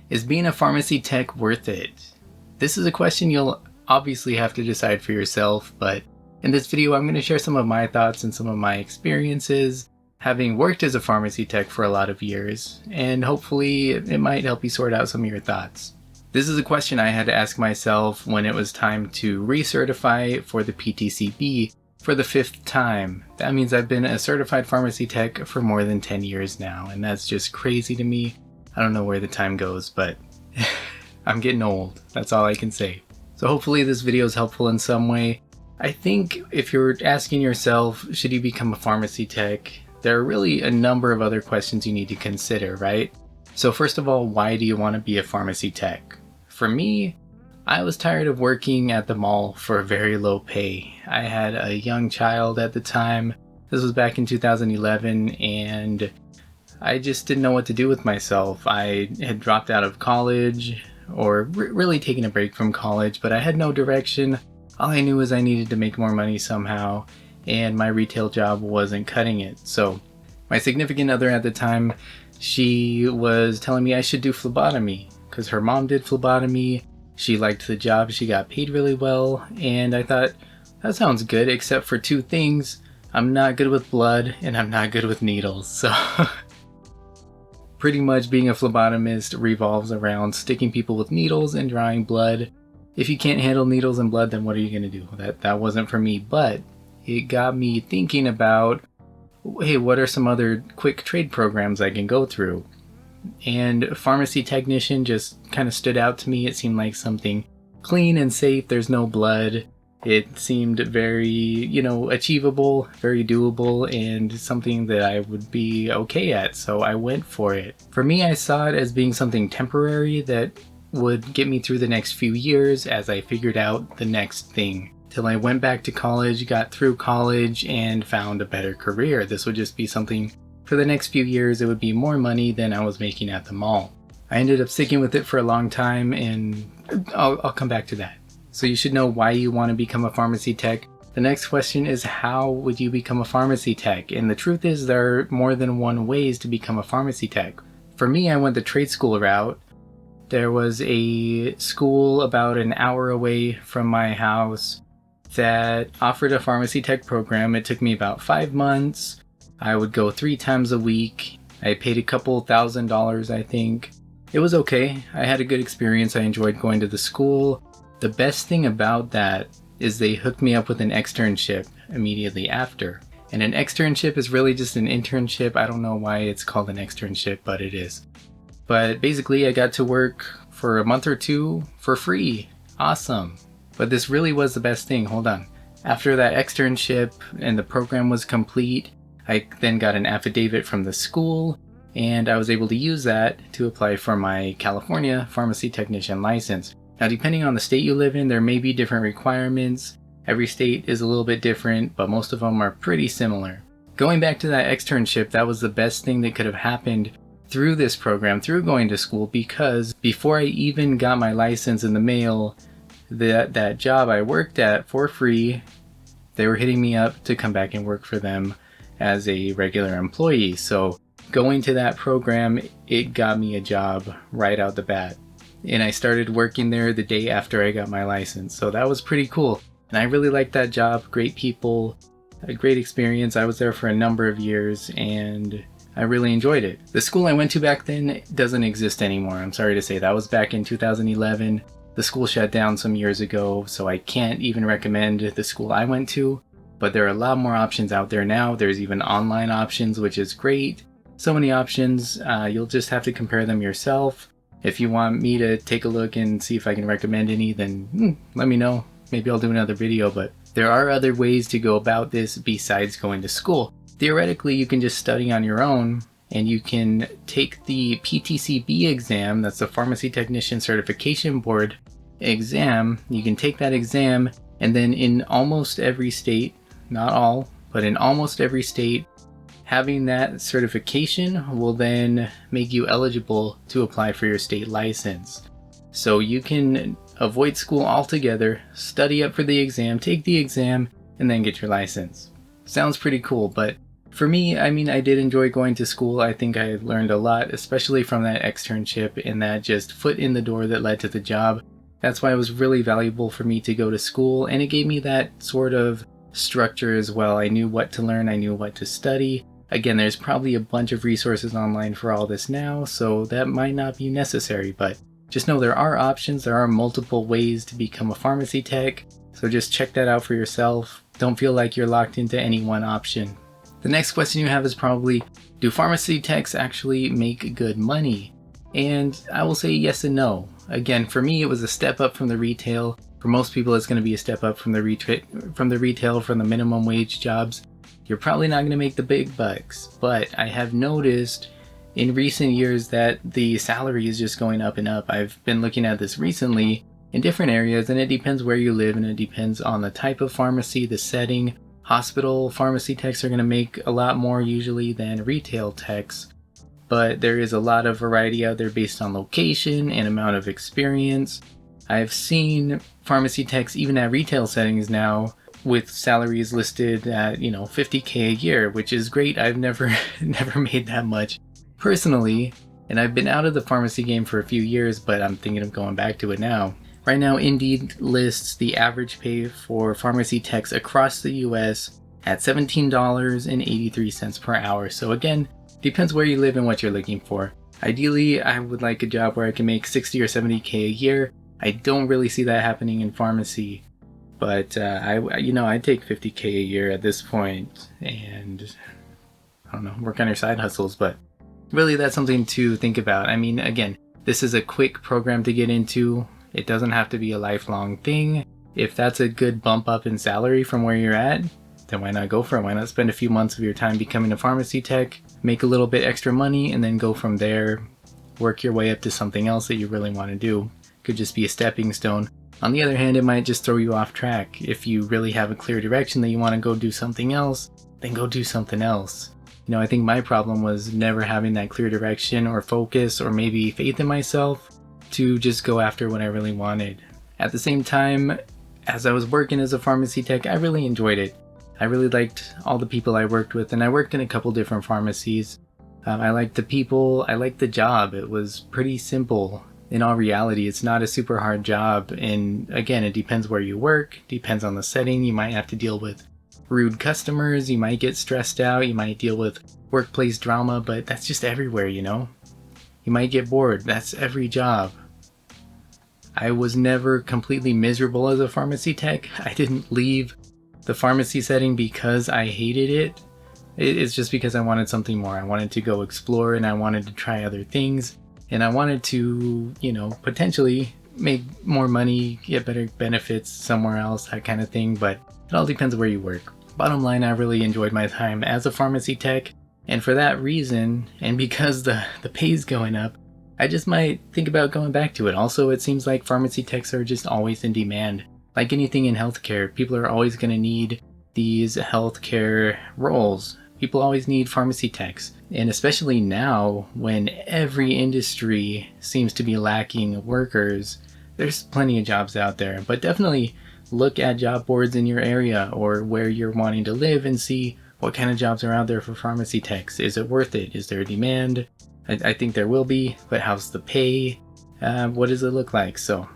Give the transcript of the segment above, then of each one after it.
Is being a pharmacy tech worth it? This is a question you'll obviously have to decide for yourself, but in this video I'm going to share some of my thoughts and some of my experiences having worked as a pharmacy tech for a lot of years, and hopefully it might help you sort out some of your thoughts. This is a question I had to ask myself when it was time to recertify for the PTCB for the 5th time. That means I've been a certified pharmacy tech for more than 10 years now, and that's just crazy to me. I don't know where the time goes, but I'm getting old. That's all I can say. So hopefully this video is helpful in some way. I think if you're asking yourself, should you become a pharmacy tech? There are really a number of other questions you need to consider, right? So first of all, why do you want to be a pharmacy tech? For me, I was tired of working at the mall for very low pay. I had a young child at the time. This was back in 2011, and I just didn't know what to do with myself. I had dropped out of college, or really taken a break from college, but I had no direction. All I knew was I needed to make more money somehow, and my retail job wasn't cutting it. So my significant other at the time, she was telling me I should do phlebotomy because her mom did phlebotomy. She liked the job, she got paid really well, and I thought, that sounds good except for 2 things. I'm not good with blood and I'm not good with needles. So pretty much being a phlebotomist revolves around sticking people with needles and drawing blood. If you can't handle needles and blood, then what are you going to do? That wasn't for me, but it got me thinking about, hey, what are some other quick trade programs I can go through? And pharmacy technician just kind of stood out to me. It seemed like something clean and safe. There's no blood. It seemed very, achievable, very doable, and something that I would be okay at. So I went for it. For me, I saw it as being something temporary that would get me through the next few years as I figured out the next thing. Till I went back to college, got through college, and found a better career. This would just be something for the next few years. It would be more money than I was making at the mall. I ended up sticking with it for a long time, and I'll come back to that. So you should know why you want to become a pharmacy tech. The next question is, how would you become a pharmacy tech? And the truth is, there are more than one ways to become a pharmacy tech. For me, I went the trade school route. There was a school about an hour away from my house that offered a pharmacy tech program. It took me about 5 months. I would go 3 times a week. I paid a couple $1,000s, I think. It was okay. I had a good experience. I enjoyed going to the school. The best thing about that is they hooked me up with an externship immediately after. And an externship is really just an internship. I don't know why it's called an externship, but it is. But basically, I got to work for a month or 2 for free. Awesome. But this really was the best thing. Hold on. After that externship and the program was complete, I then got an affidavit from the school, and I was able to use that to apply for my California pharmacy technician license. Now, depending on the state you live in, there may be different requirements. Every state is a little bit different, but most of them are pretty similar. Going back to that externship, that was the best thing that could have happened through this program, through going to school, because before I even got my license in the mail, that job I worked at for free, they were hitting me up to come back and work for them as a regular employee. So going to that program, it got me a job right out the bat. And I started working there the day after I got my license. So that was pretty cool. And I really liked that job. Great people, a great experience. I was there for a number of years and I really enjoyed it. The school I went to back then doesn't exist anymore. I'm sorry to say. That was back in 2011. The school shut down some years ago, so I can't even recommend the school I went to. But there are a lot more options out there now. There's even online options, which is great. So many options. You'll just have to compare them yourself. If you want me to take a look and see if I can recommend any, then let me know. Maybe I'll do another video, but there are other ways to go about this besides going to school. Theoretically, you can just study on your own, and you can take the PTCB exam. That's the Pharmacy Technician Certification Board exam. You can take that exam, and then in almost every state, not all, but in almost every state, having that certification will then make you eligible to apply for your state license. So you can avoid school altogether, study up for the exam, take the exam, and then get your license. Sounds pretty cool, but For me, I mean, I did enjoy going to school. I think I learned a lot, especially from that externship and that just foot in the door that led to the job. That's why it was really valuable for me to go to school, and it gave me that sort of structure as well. I knew what to learn, I knew what to study. Again, there's probably a bunch of resources online for all this now, so that might not be necessary, but just know there are options. There are multiple ways to become a pharmacy tech, so just check that out for yourself. Don't feel like you're locked into any one option. The next question you have is probably, do pharmacy techs actually make good money? And I will say yes and no. Again, for me, it was a step up from the retail. For most people, it's going to be a step up from the retail, from the minimum wage jobs. You're probably not going to make the big bucks, but I have noticed in recent years that the salary is just going up and up. I've been looking at this recently in different areas, and it depends where you live, and it depends on the type of pharmacy, the setting. Hospital pharmacy techs are going to make a lot more usually than retail techs, but there is a lot of variety out there based on location and amount of experience. I've seen pharmacy techs even at retail settings now with salaries listed at, $50K a year, which is great. I've never made that much personally, and I've been out of the pharmacy game for a few years, but I'm thinking of going back to it now. Right now, Indeed lists the average pay for pharmacy techs across the US at $17.83 per hour. So again, depends where you live and what you're looking for. Ideally, I would like a job where I can make 60 or 70K a year. I don't really see that happening in pharmacy, but I'd take 50K a year at this point, and I don't know, work on your side hustles, but really that's something to think about. I mean, again, this is a quick program to get into. It doesn't have to be a lifelong thing. If that's a good bump up in salary from where you're at, then why not go for it? Why not spend a few months of your time becoming a pharmacy tech, make a little bit extra money, and then go from there, work your way up to something else that you really want to do. Could just be a stepping stone. On the other hand, it might just throw you off track. If you really have a clear direction that you want to go do something else, then go do something else. I think my problem was never having that clear direction or focus or maybe faith in myself to just go after what I really wanted. At the same time, as I was working as a pharmacy tech, I really enjoyed it. I really liked all the people I worked with, and I worked in a couple different pharmacies. I liked the people, I liked the job. It was pretty simple. In all reality, it's not a super hard job, and again, it depends where you work, depends on the setting. You might have to deal with rude customers, you might get stressed out, you might deal with workplace drama, but that's just everywhere, You might get bored. That's every job. I was never completely miserable as a pharmacy tech. I didn't leave the pharmacy setting because I hated it. It's just because I wanted something more. I wanted to go explore, and I wanted to try other things, and I wanted to, potentially make more money, get better benefits somewhere else, that kind of thing, but it all depends where you work. Bottom line, I really enjoyed my time as a pharmacy tech, and for that reason, and because the pay's going up, I just might think about going back to it. Also, it seems like pharmacy techs are just always in demand. Like anything in healthcare, people are always going to need these healthcare roles. People always need pharmacy techs. And especially now, when every industry seems to be lacking workers, there's plenty of jobs out there. But definitely look at job boards in your area or where you're wanting to live and see what kind of jobs are out there for pharmacy techs. Is it worth it? Is there a demand? I think there will be, but how's the pay? What does it look like? So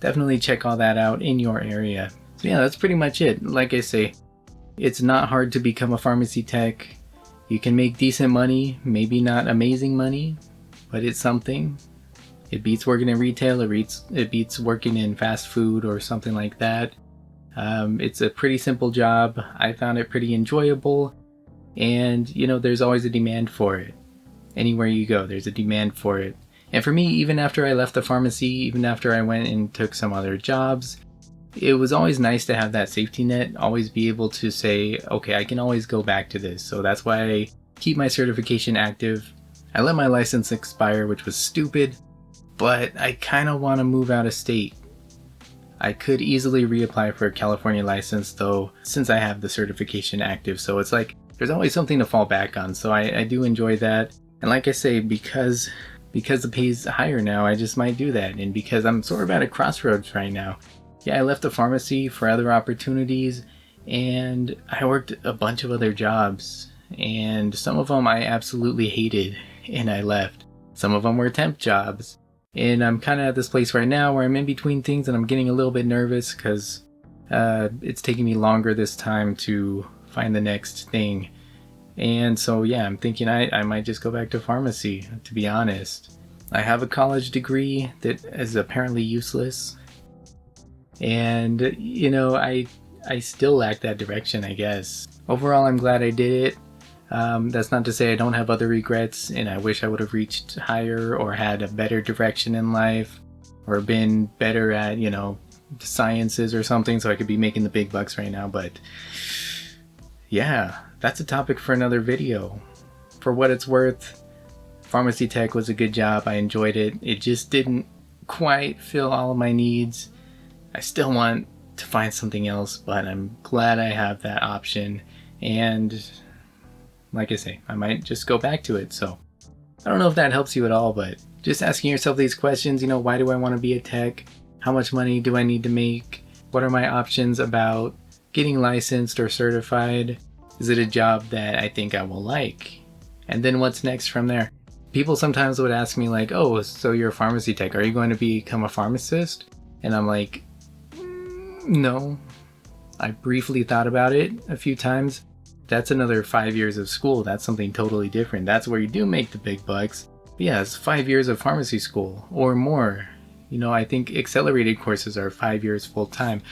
definitely check all that out in your area. So yeah, that's pretty much it. Like I say, it's not hard to become a pharmacy tech. You can make decent money, maybe not amazing money, but it's something. It beats working in retail, it beats working in fast food or something like that. It's a pretty simple job. I found it pretty enjoyable, and there's always a demand for it. Anywhere you go, there's a demand for it. And for me, even after I left the pharmacy, even after I went and took some other jobs, it was always nice to have that safety net, always be able to say, okay, I can always go back to this. So that's why I keep my certification active. I let my license expire, which was stupid, but I kind of want to move out of state. I could easily reapply for a California license though, since I have the certification active. So it's like, there's always something to fall back on. So I do enjoy that. And like I say, because the pay's higher now, I just might do that. And because I'm sort of at a crossroads right now. Yeah, I left the pharmacy for other opportunities, and I worked a bunch of other jobs. and some of them I absolutely hated and I left. Some of them were temp jobs. And I'm kind of at this place right now where I'm in between things and I'm getting a little bit nervous because it's taking me longer this time to find the next thing. And so yeah, I'm thinking I might just go back to pharmacy, to be honest. I have a college degree that is apparently useless. And, you know, I still lack that direction, I guess. Overall, I'm glad I did it. That's not to say I don't have other regrets, and I wish I would have reached higher or had a better direction in life or been better at, you know, sciences or something so I could be making the big bucks right now. But yeah, that's a topic for another video. For what it's worth, pharmacy tech was a good job. I enjoyed it. It just didn't quite fill all of my needs. I still want to find something else, but I'm glad I have that option. And like I say, I might just go back to it. So I don't know if that helps you at all, but just asking yourself these questions, you know, why do I want to be a tech? How much money do I need to make? What are my options about getting licensed or certified? Is it a job that I think I will like? And then what's next from there? People sometimes would ask me like, oh, so you're a pharmacy tech. Are you going to become a pharmacist? And I'm like, no. I briefly thought about it a few times. That's another 5 years of school. That's something totally different. That's where you do make the big bucks. But yeah, it's 5 years of pharmacy school or more. You know, I think accelerated courses are 5 years full time.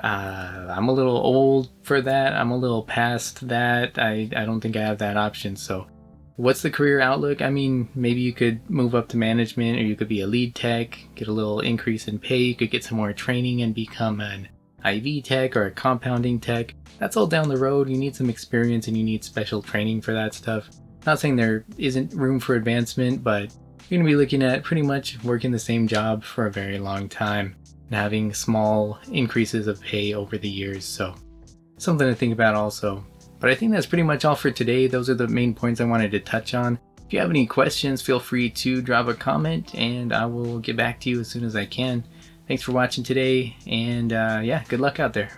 I'm a little old for that. I'm a little past that. I don't think I have that option. So what's the career outlook? I mean, maybe you could move up to management, or you could be a lead tech, get a little increase in pay. You could get some more training and become an IV tech or a compounding tech. That's all down the road. You need some experience and you need special training for that stuff. Not saying there isn't room for advancement, but you're going to be looking at pretty much working the same job for a very long time and having small increases of pay over the years. So something to think about also. But I think that's pretty much all for today. Those are the main points I wanted to touch on. If you have any questions, feel free to drop a comment and I will get back to you as soon as I can. Thanks for watching today, and yeah, good luck out there.